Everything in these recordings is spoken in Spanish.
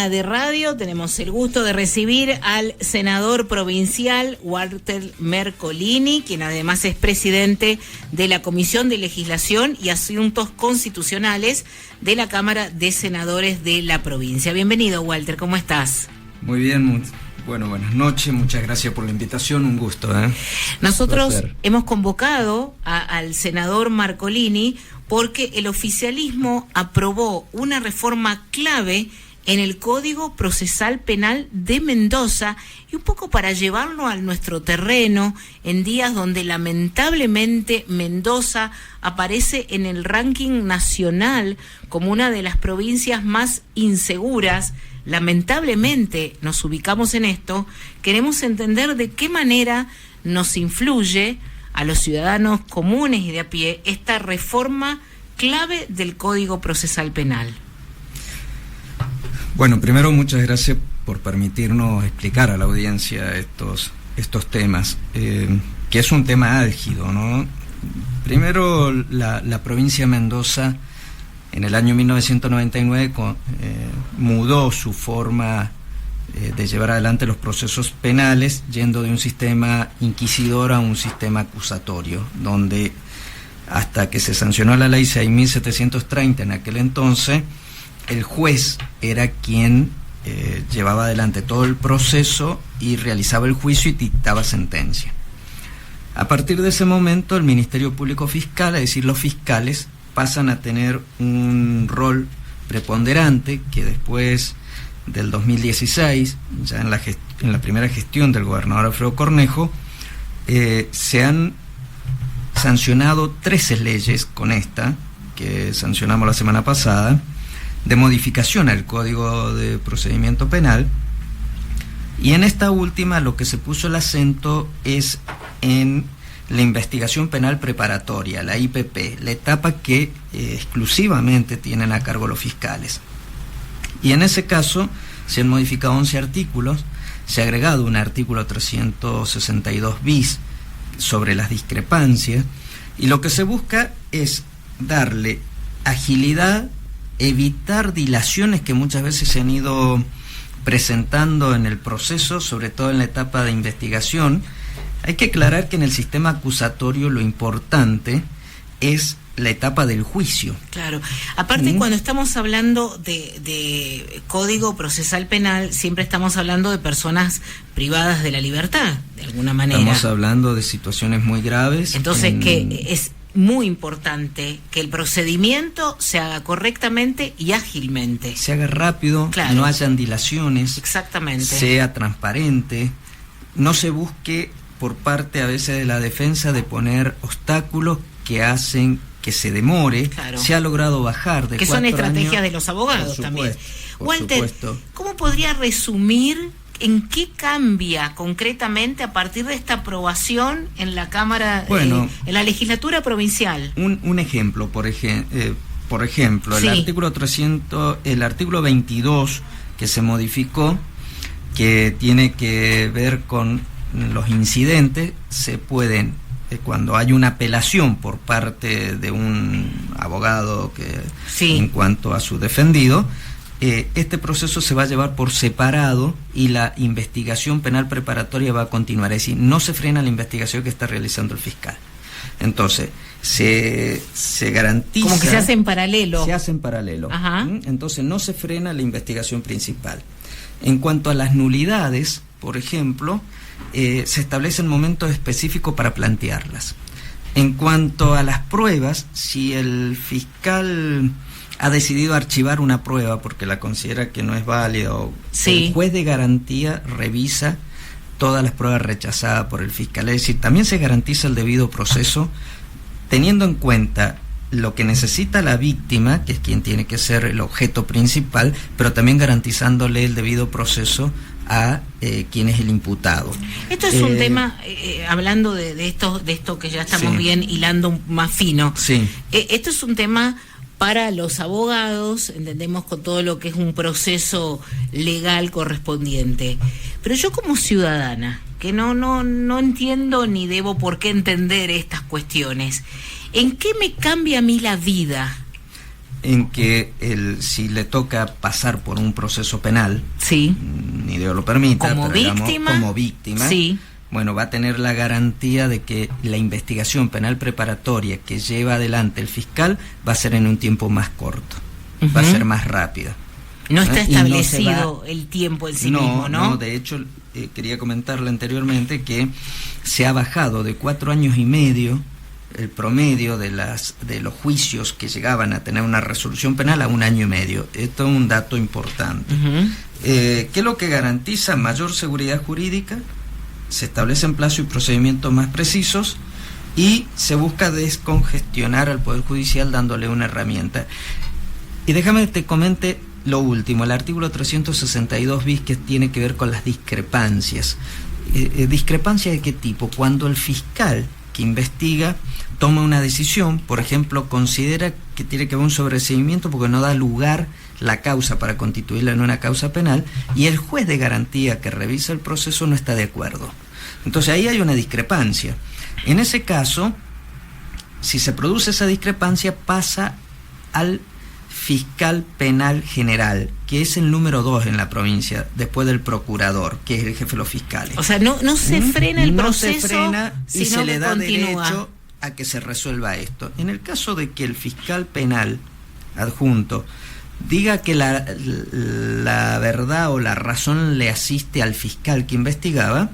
Semana de Radio tenemos el gusto de recibir al senador provincial Walter Mercolini, quien además es presidente de la Comisión de Legislación y Asuntos Constitucionales de la Cámara de Senadores de la provincia. Bienvenido, Walter, ¿cómo estás? Muy bien, bueno, buenas noches, muchas gracias por la invitación, un gusto. Nosotros hemos convocado al senador Mercolini porque el oficialismo aprobó una reforma clave en el Código Procesal Penal de Mendoza, y un poco para llevarlo a nuestro terreno en días donde lamentablemente Mendoza aparece en el ranking nacional como una de las provincias más inseguras. Lamentablemente nos ubicamos en esto. Queremos entender de qué manera nos influye a los ciudadanos comunes y de a pie esta reforma clave del Código Procesal Penal. Bueno, primero muchas gracias por permitirnos explicar a la audiencia estos temas, que es un tema álgido, ¿no? Primero, la provincia de Mendoza en el año 1999 mudó su forma de llevar adelante los procesos penales, yendo de un sistema inquisidor a un sistema acusatorio, donde hasta que se sancionó la ley 6.730 en aquel entonces, el juez era quien llevaba adelante todo el proceso y realizaba el juicio y dictaba sentencia. A partir de ese momento, el Ministerio Público Fiscal, es decir, los fiscales, pasan a tener un rol preponderante que después del 2016, ya en la primera gestión del gobernador Alfredo Cornejo, se han sancionado 13 leyes con esta, que sancionamos la semana pasada, de modificación al Código de Procedimiento Penal, y en esta última lo que se puso el acento es en la investigación penal preparatoria, la IPP, la etapa que exclusivamente tienen a cargo los fiscales. Y en ese caso se han modificado 11 artículos, se ha agregado un artículo 362 bis sobre las discrepancias, y lo que se busca es darle agilidad, evitar dilaciones que muchas veces se han ido presentando en el proceso, sobre todo en la etapa de investigación. Hay que aclarar que en el sistema acusatorio lo importante es la etapa del juicio. Claro. Aparte, cuando estamos hablando de Código Procesal Penal, siempre estamos hablando de personas privadas de la libertad, de alguna manera. Estamos hablando de situaciones muy graves. Entonces, que es muy importante que el procedimiento se haga correctamente y ágilmente. Se haga rápido, claro. No hayan dilaciones. Exactamente. Sea transparente, no se busque por parte a veces de la defensa de poner obstáculos que hacen que se demore. Claro. Se ha logrado bajar de 4 años. Que son estrategias de los abogados también. Walter, ¿cómo podría resumir en qué cambia concretamente a partir de esta aprobación en la Cámara, en la legislatura provincial? Un ejemplo, por ejemplo, sí. el artículo 22 que se modificó, que tiene que ver con los incidentes, se pueden, cuando hay una apelación por parte de un abogado en cuanto a su defendido, este proceso se va a llevar por separado y la investigación penal preparatoria va a continuar, es decir, no se frena la investigación que está realizando el fiscal. Entonces, se garantiza... Como que se hace en paralelo. Se hace en paralelo. Ajá. Entonces, no se frena la investigación principal. En cuanto a las nulidades, por ejemplo, se establecen momentos específicos para plantearlas. En cuanto a las pruebas, si el fiscal ha decidido archivar una prueba porque la considera que no es válida, el juez de garantía revisa todas las pruebas rechazadas por el fiscal. Es decir, también se garantiza el debido proceso, teniendo en cuenta lo que necesita la víctima, que es quien tiene que ser el objeto principal, pero también garantizándole el debido proceso a quien es el imputado. Esto es un tema, hablando de esto que ya estamos bien hilando más fino. Sí. Esto es un tema para los abogados, entendemos, con todo lo que es un proceso legal correspondiente. Pero yo como ciudadana, que no entiendo ni debo por qué entender estas cuestiones, ¿en qué me cambia a mí la vida en que si le toca pasar por un proceso penal, sí, ni Dios lo permita, como pero víctima, digamos, como víctima, sí, bueno, va a tener la garantía de que la investigación penal preparatoria que lleva adelante el fiscal va a ser en un tiempo más corto, va a ser más rápida. No está establecido no el tiempo en sí mismo, ¿no? No, de hecho, quería comentarle anteriormente que se ha bajado de 4 años y medio el promedio de los juicios que llegaban a tener una resolución penal a 1 año y medio. Esto es un dato importante. ¿Qué es lo que garantiza? Mayor seguridad jurídica, se establecen plazos y procedimientos más precisos y se busca descongestionar al Poder Judicial dándole una herramienta. Y déjame que te comente lo último, el artículo 362 bis, que tiene que ver con las discrepancias. ¿Discrepancia de qué tipo? Cuando el fiscal que investiga toma una decisión, por ejemplo, considera que tiene que haber un sobreseimiento porque no da lugar la causa para constituirla en una causa penal, y el juez de garantía que revisa el proceso no está de acuerdo. Entonces ahí hay una discrepancia. En ese caso, si se produce esa discrepancia, pasa al fiscal penal general, que es el número 2 en la provincia, después del procurador, que es el jefe de los fiscales. O sea, no se frena el proceso, no se frena y se le da continúa. derecho a que se resuelva esto. En el caso de que el fiscal penal adjunto diga que la verdad o la razón le asiste al fiscal que investigaba,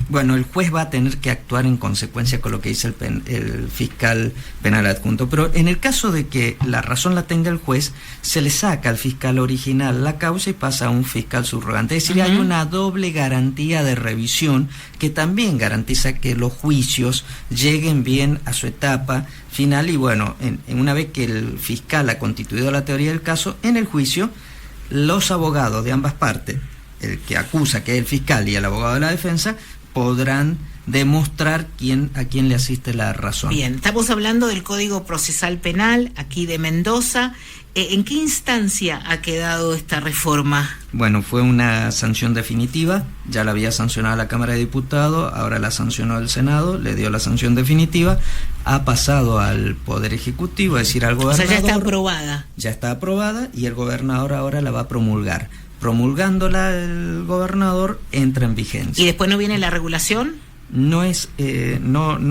bueno, el juez va a tener que actuar en consecuencia con lo que dice el fiscal penal adjunto. Pero en el caso de que la razón la tenga el juez, se le saca al fiscal original la causa y pasa a un fiscal subrogante. Es decir, hay una doble garantía de revisión que también garantiza que los juicios lleguen bien a su etapa final. Y bueno, una vez que el fiscal ha constituido la teoría del caso, en el juicio, los abogados de ambas partes, el que acusa, que es el fiscal, y el abogado de la defensa, podrán demostrar a quién le asiste la razón. Bien, estamos hablando del Código Procesal Penal, aquí de Mendoza. ¿En qué instancia ha quedado esta reforma? Bueno, fue una sanción definitiva, ya la había sancionado la Cámara de Diputados, ahora la sancionó el Senado, le dio la sanción definitiva, ha pasado al Poder Ejecutivo, es decir, al gobernador. O sea, ya está aprobada. Ya está aprobada y el gobernador ahora la va a promulgar. Promulgándola el gobernador entra en vigencia. ¿Y después no viene la regulación? No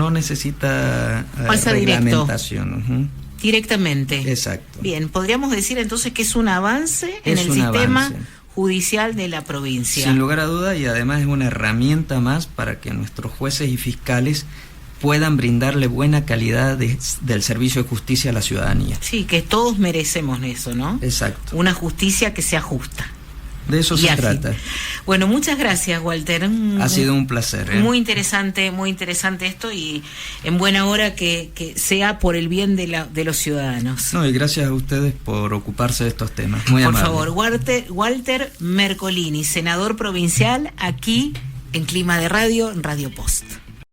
necesita reglamentación. Directamente. Exacto. Bien, podríamos decir entonces que es un avance en el sistema judicial de la provincia. Sin lugar a duda, y además es una herramienta más para que nuestros jueces y fiscales puedan brindarle buena calidad del servicio de justicia a la ciudadanía. Sí, que todos merecemos eso, ¿no? Exacto. Una justicia que sea justa. De eso se trata. Bueno, muchas gracias, Walter. Ha sido un placer. Muy interesante esto, y en buena hora que sea por el bien de los ciudadanos. No, y gracias a ustedes por ocuparse de estos temas. Muy amable. Por favor, Walter Mercolini, senador provincial, aquí en Clima de Radio, en Radio Post.